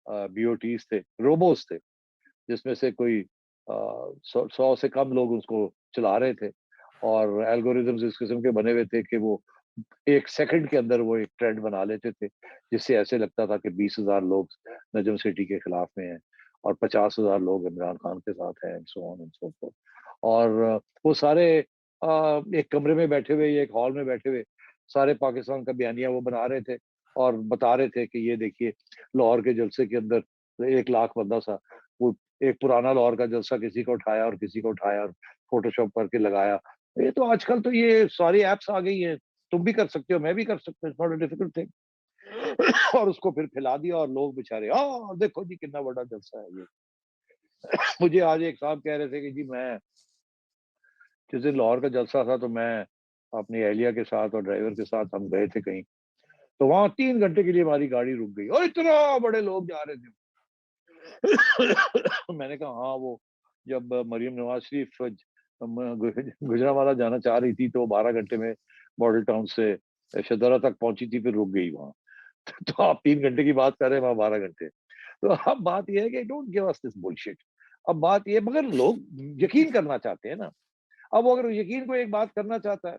BOTs थे, रोबोस थे, जिसमें से कोई 100 से कम लोग उसको चला रहे थे, और एल्गोरिदम्स इस किस्म के बने हुए थे कि वो 1 सेकंड के अंदर वो एक ट्रेंड बना लेते थे, जिससे ऐसे लगता था कि 20,000 लोग नजम सेठी के खिलाफ में हैं और 50,000 लोग इमरान खान के साथ हैं, and so on and so fourth. और वो सारे एक कमरे में बैठे हुए या एक हॉल में बैठे हुए सारे पाकिस्तान का बयानिया वो बना रहे थे और बता रहे थे कि ये देखिए लाहौर के जलसे के अंदर 1 लाख बंदा सा, वो एक पुराना लाहौर का जलसा किसी को उठाया और किसी को उठाया और फोटोशॉप करके लगाया। ये तो आजकल तो ये सारी एप्स आ गई हैं, तुम भी कर सकते हो, मैं भी कर सकता हूँ, it's not a difficult thing. और उसको फिर फैला दिया और लोग बेचारे देखो जी कितना बड़ा जलसा है ये। मुझे आज एक साहब कह रहे थे कि जी मैं जिस दिन लाहौर का जलसा था तो मैं अपनी अहलिया के साथ और ड्राइवर के साथ हम गए थे कहीं, तो वहां 3 घंटे के लिए हमारी गाड़ी रुक गई और इतना बड़े लोग जा रहे थे। मैंने कहा हाँ, वो जब मरियम नवाज शरीफ गुजरांवाला जाना चाह रही थी तो 12 घंटे में मॉडल टाउन से शदरा तक पहुंची थी, फिर रुक गई वहां। तो आप 3 घंटे की बात कर रहे हैं, वहां 12 घंटे। तो अब बात यह है कि don't give us this bullshit. अब बात यह, मगर लोग यकीन करना चाहते हैं ना। अब वो अगर यकीन को एक बात करना चाहता है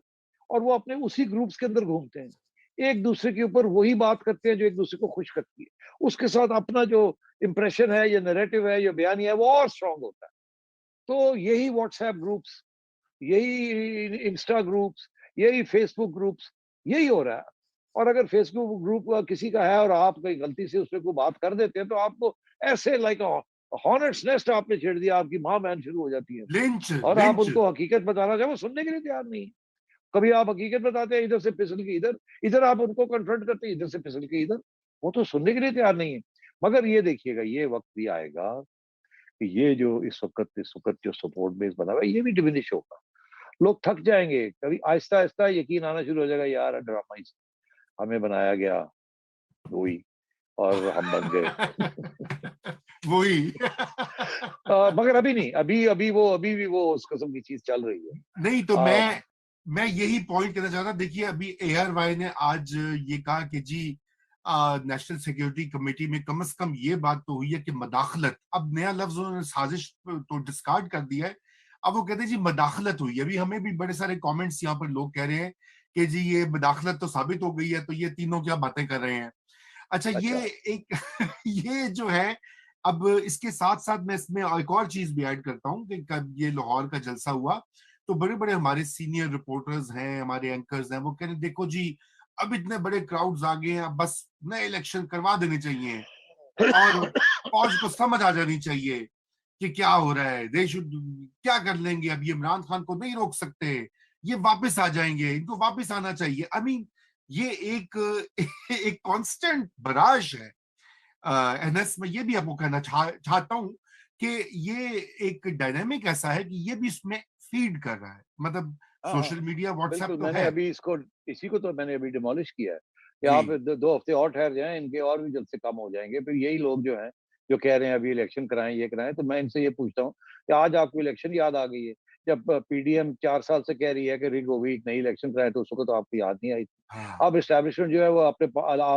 और वो अपने उसी ग्रुप्स के अंदर घूमते हैं, एक दूसरे के ऊपर वही बात करते हैं जो एक दूसरे को खुश करती है, उसके साथ अपना जो इंप्रेशन है या नैरेटिव है या बयानी है वो और स्ट्रांग होता है। तो यही व्हाट्सएप ग्रुप्स, यही इंस्टा ग्रुप्स, यही फेसबुक ग्रुप्स, यही हो रहा है। और अगर फेसबुक ग्रुप किसी का है और आप कोई गलती से उसमें कोई बात कर देते हैं तो आपको ऐसे लाइक हॉर्नेट्स नेस्ट आपने छेड़ दिया, आपकी माँ बहन शुरू हो जाती है। लिंच और आप लिंच। उनको हकीकत बताना चाहे वो सुनने के लिए तैयार नहीं है। कभी आप हकीकत बताते हैं इधर से फिसल के इधर, इधर आप उनको कन्फ्रंट करते हैं इधर से फिसल के इधर, वो तो सुनने के लिए तैयार नहीं है। मगर ये देखिएगा, ये वक्त भी आएगा कि ये जो इस वक्त जो सपोर्ट बेस बना हुआ है ये भी डिमिनिश होगा। लोग थक जाएंगे, कभी आहिस्ता आहिस्ता यकीन आना शुरू हो जाएगा, यार ड्रामा ही हमें बनाया गया वही और हम बन गए। वही। मगर अभी नहीं, अभी भी वो उस किस्म की चीज चल रही है। नहीं तो आ, मैं यही पॉइंट कहना चाहता। देखिए अभी ARY ने आज ये कहा कि जी नेशनल सिक्योरिटी कमेटी में कम से कम ये बात तो हुई है कि मदाखलत, अब नया लफ्ज उन्होंने साजिश तो डिस्कार्ड कर दिया है। अब वो कहते हैं जी मदाखलत हुई है। अभी हमें भी बड़े सारे कमेंट्स यहाँ पर लोग कह रहे हैं कि जी ये मदाखलत तो साबित हो गई है, तो ये तीनों क्या बातें कर रहे हैं। अच्छा ये अच्छा, एक ये जो है, अब इसके साथ साथ मैं इसमें एक और चीज भी ऐड करता हूँ कि कब ये लाहौर का जलसा हुआ तो बड़े बड़े हमारे सीनियर रिपोर्टर्स हैं, हमारे एंकर्स हैं, वो कह रहे देखो जी अब इतने बड़े क्राउड्स आ गए हैं, अब बस नए इलेक्शन करवा देने चाहिए और फौज को समझ आ जानी चाहिए कि क्या हो रहा है, देश क्या कर लेंगे, अब ये इमरान खान को नहीं रोक सकते, ये वापस आ जाएंगे, इनको वापस आना चाहिए। आई मीन ये एक एक कांस्टेंट बराश है। एनएस में ये भी आपको कहना चाहता हूं कि ये एक डायनामिक ऐसा है कि ये भी इसमें फीड कर रहा है। मतलब हाँ हाँ, सोशल मीडिया व्हाट्सएप बिल्कुल। तो मैंने है। अभी इसको, इसी को तो मैंने अभी डिमोलिश किया है कि आप जी 2 हफ्ते और ठहर जाएं, इनके और भी जल्द से कम हो जाएंगे। फिर यही लोग जो हैं जो कह रहे हैं अभी इलेक्शन कराएं ये कराएं, तो मैं इनसे ये पूछता हूँ कि आज आपको इलेक्शन याद आ गई है? जब PDM 4 साल से कह रही है कि रिग होगी, नई इलेक्शन कराएं, तो उसको तो आपको याद नहीं आई थी। हाँ। अब इस्टेब्लिशमेंट जो है वो अपने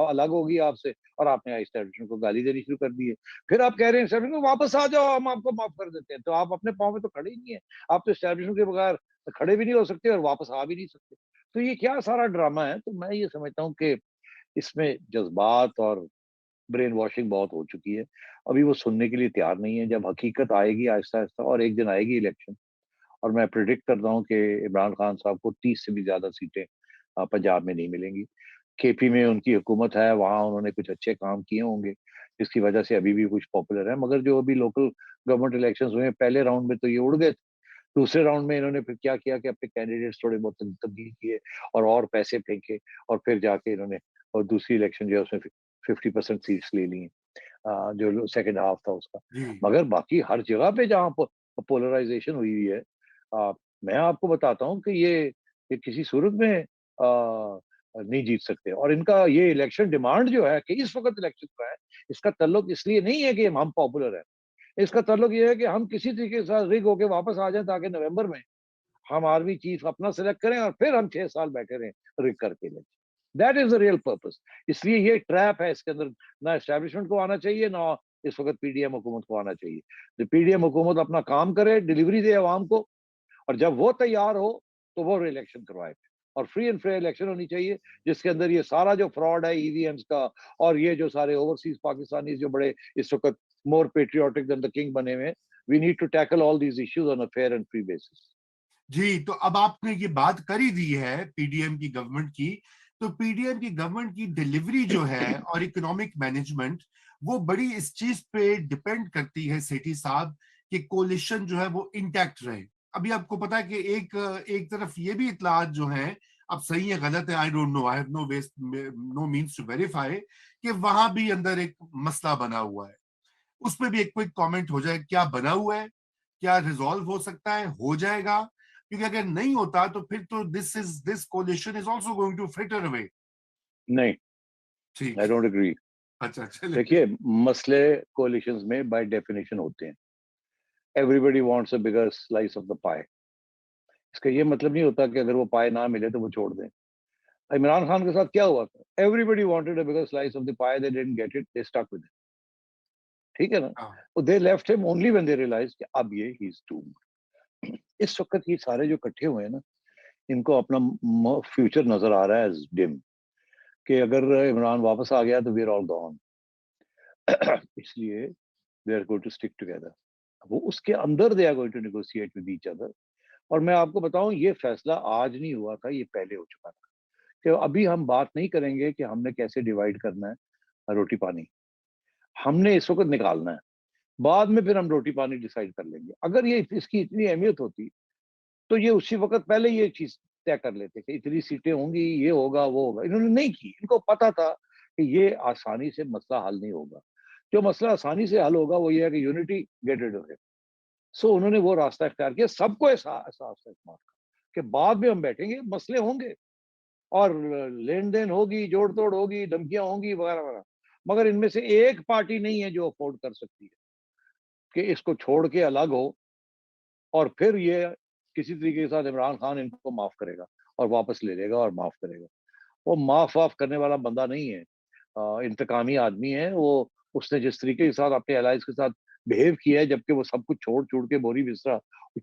अलग होगी आपसे, और आपने इस्टेब्लिशमेंट को गाली देनी शुरू कर दी है। फिर आप कह रहे हैं इस्टेब्लिशमेंट वापस आ जाओ, हम आपको माफ कर देते हैं। तो आप अपने पाँव में तो खड़े ही नहीं है। आप तो इस्टेब्लिशमेंट के बगैर खड़े भी नहीं हो सकते और वापस आ भी नहीं सकते। तो ये क्या सारा ड्रामा है? तो मैं ये समझता हूँ कि इसमें जज्बात और ब्रेन वॉशिंग बहुत हो चुकी है। अभी वो सुनने के लिए तैयार नहीं है। जब हकीकत आएगी आहिस्ता आहिस्ता और एक दिन आएगी इलेक्शन, और मैं प्रिडिक्ट कर रहा हूँ कि इमरान खान साहब को 30 से भी ज्यादा सीटें पंजाब में नहीं मिलेंगी। KP में उनकी हुकूमत है, वहां उन्होंने कुछ अच्छे काम किए होंगे जिसकी वजह से अभी भी कुछ पॉपुलर है। मगर जो अभी लोकल गवर्नमेंट इलेक्शंस हुए पहले राउंड में तो ये उड़ गए। दूसरे राउंड में इन्होंने फिर क्या किया कि अपने कैंडिडेट्स थोड़े बहुत तब्दील किए और पैसे फेंके, और फिर जाके इन्होंने और दूसरी इलेक्शन जो है उसमें 50% सीट्स ले ली हैं, जो सेकंड हाफ था उसका। जी मगर बाकी हर जगह पे जहाँ पोलराइजेशन हुई हुई है, आ, मैं आपको बताता हूँ कि ये किसी सूरत में नहीं जीत सकते। और इनका ये इलेक्शन डिमांड जो है कि इस वक्त इलेक्शन का है, इसका ताल्लुक इसलिए नहीं है कि हम पॉपुलर है। इसका ताल्लुक ये है कि हम किसी तरीके के साथ रिग होके वापस आ जाएं ताकि नवंबर में हम आर्मी चीफ अपना सिलेक्ट करें और फिर हम 6 साल बैठे रहें रिग करके। That is the real purpose. इसलिए ये ट्रैप है, इसके अंदर ना एस्टेब्लिशमेंट को आना चाहिए, ना इस वक्त पीडीएम हुकूमत को आना चाहिए। तो पीडीएम हुकूमत अपना काम करे, डिलीवरी दे आवाम को, और जब वो तैयार हो तो वो इलेक्शन करवाए, और फ्री एंड फेयर इलेक्शन होनी चाहिए, जिसके अंदर ये सारा जो फ्रॉड है ईवीएम्स का, और ये जो सारे ओवरसीज पाकिस्तानी जो बड़े इस वक्त more patriotic than the king बने हुए हैं, we need to tackle all these issues on a fair and free basis. जी, तो अब आपने ये बात कर ही दी है पीडीएम की गवर्नमेंट की, तो पीडीएम की गवर्नमेंट की डिलीवरी जो है और इकोनॉमिक मैनेजमेंट, वो बड़ी इस चीज पे डिपेंड करती है सेठी साहब कि कोलिशन जो है वो इंटैक्ट रहे। अभी आपको पता है कि एक एक तरफ ये भी इतलात जो है, अब सही है गलत है I don't know, I have no west no means to verify, कि वहां भी अंदर एक मसला बना हुआ है। उस पे भी एक क्विक कमेंट हो जाए, क्या बना हुआ है, क्या रिजॉल्व हो सकता है, हो जाएगा? क्योंकि अगर नहीं होता तो फिर तो this coalition is also going to fritter away. नहीं, ठीक, आई डोंट एग्री। अच्छा चले। देखिए, मसले कोलिशंस में बाय डेफिनेशन होते हैं। Everybody wants a bigger slice of the pie. इसका ये मतलब नहीं होता कि अगर वो पाए ना मिले तो वो छोड़ दें। इमरान खान के साथ क्या हुआ था? Everybody wanted a bigger slice of the pie, they didn't get it, they stuck with it. ठीक है ना? हाँ, तो they left him only when they realised कि अब ये ही इज डूम्ड। इस वक्त ये सारे जो इकट्ठे हुए हैं ना, इनको अपना फ्यूचर नजर आ रहा है एज डिम, कि अगर इमरान वापस आ गया तो वी आर ऑल गॉन। इसलिए they are going to stick together. वो उसके अंदर they are going to negotiate with each other. और मैं आपको बताऊं, ये फैसला आज नहीं हुआ था, ये पहले हो चुका था। कि अभी हम बात नहीं करेंगे कि हमने कैसे डिवाइड करना है रोटी पानी, हमने इस वक्त निकालना है, बाद में फिर हम रोटी पानी डिसाइड कर लेंगे। अगर ये इसकी इतनी अहमियत होती तो ये उसी वक्त पहले ये चीज तय कर लेते कि इतनी सीटें होंगी, ये होगा वो होगा। इन्होंने नहीं की, इनको पता था कि ये आसानी से मसला हल नहीं होगा। जो मसला आसानी से हल होगा वो ये है कि unity get rid of it. So उन्होंने वो रास्ता इख्तियार किया। सबको एहसास है इस बात का कि बाद में हम बैठेंगे, मसले होंगे और लेन देन होगी, जोड़ तोड़ होगी, धमकियां होंगी, वगैरह वगैरह, मगर इनमें से एक पार्टी नहीं है जो अफोर्ड कर सकती है कि इसको छोड़ के अलग हो, और फिर ये किसी तरीके के साथ इमरान खान इनको माफ करेगा और वापस ले लेगा और माफ करेगा। वो माफ वाफ करने वाला बंदा नहीं है, इंतकामी आदमी है वो। उसने जिस तरीके के साथ अपने एलाइज के साथ बिहेव किया है, जबकि वो सब कुछ छोड़ छोड़ के बोरी बिस्तरा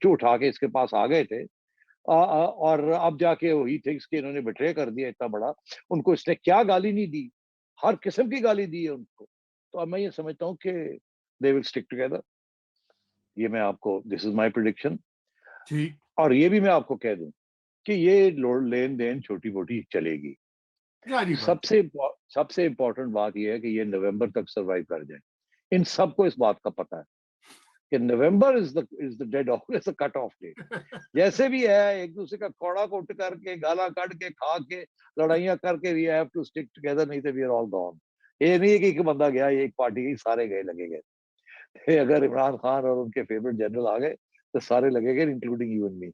उठा के इसके पास आ गए थे, और अब जाके वही थिंग्स कि इन्होंने बिट्रे कर दिया इतना बड़ा। उनको इसने क्या गाली नहीं दी, हर किस्म की गाली दी है उनको। तो अब मैं ये समझता हूँ कि दे विल स्टिक टुगेदर। ये मैं आपको, दिस इज माय प्रिडिक्शन। ठीक, और ये भी मैं आपको कह दूं कि ये लेन देन छोटी मोटी चलेगी। जारी बात है। सबसे इंपॉर्टेंट बात यह है कि ये नवंबर तक सरवाइव कर जाए। इन सबको इस बात का पता है कि November is the dead off, is the cut off date. जैसे भी है, एक दूसरे का कौड़ा कुट करके, गाला काट के, खा के, लड़ाइयां करके, we have to stick together, नहीं तो वी आर ऑल गॉन। ये नहीं है कि एक बंदा गया, ये एक पार्टी के सारे गए लगे गए। अगर इमरान खान और उनके फेवरेट जनरल आ गए तो सारे लगे गए, इंक्लूडिंग यू एंड मी।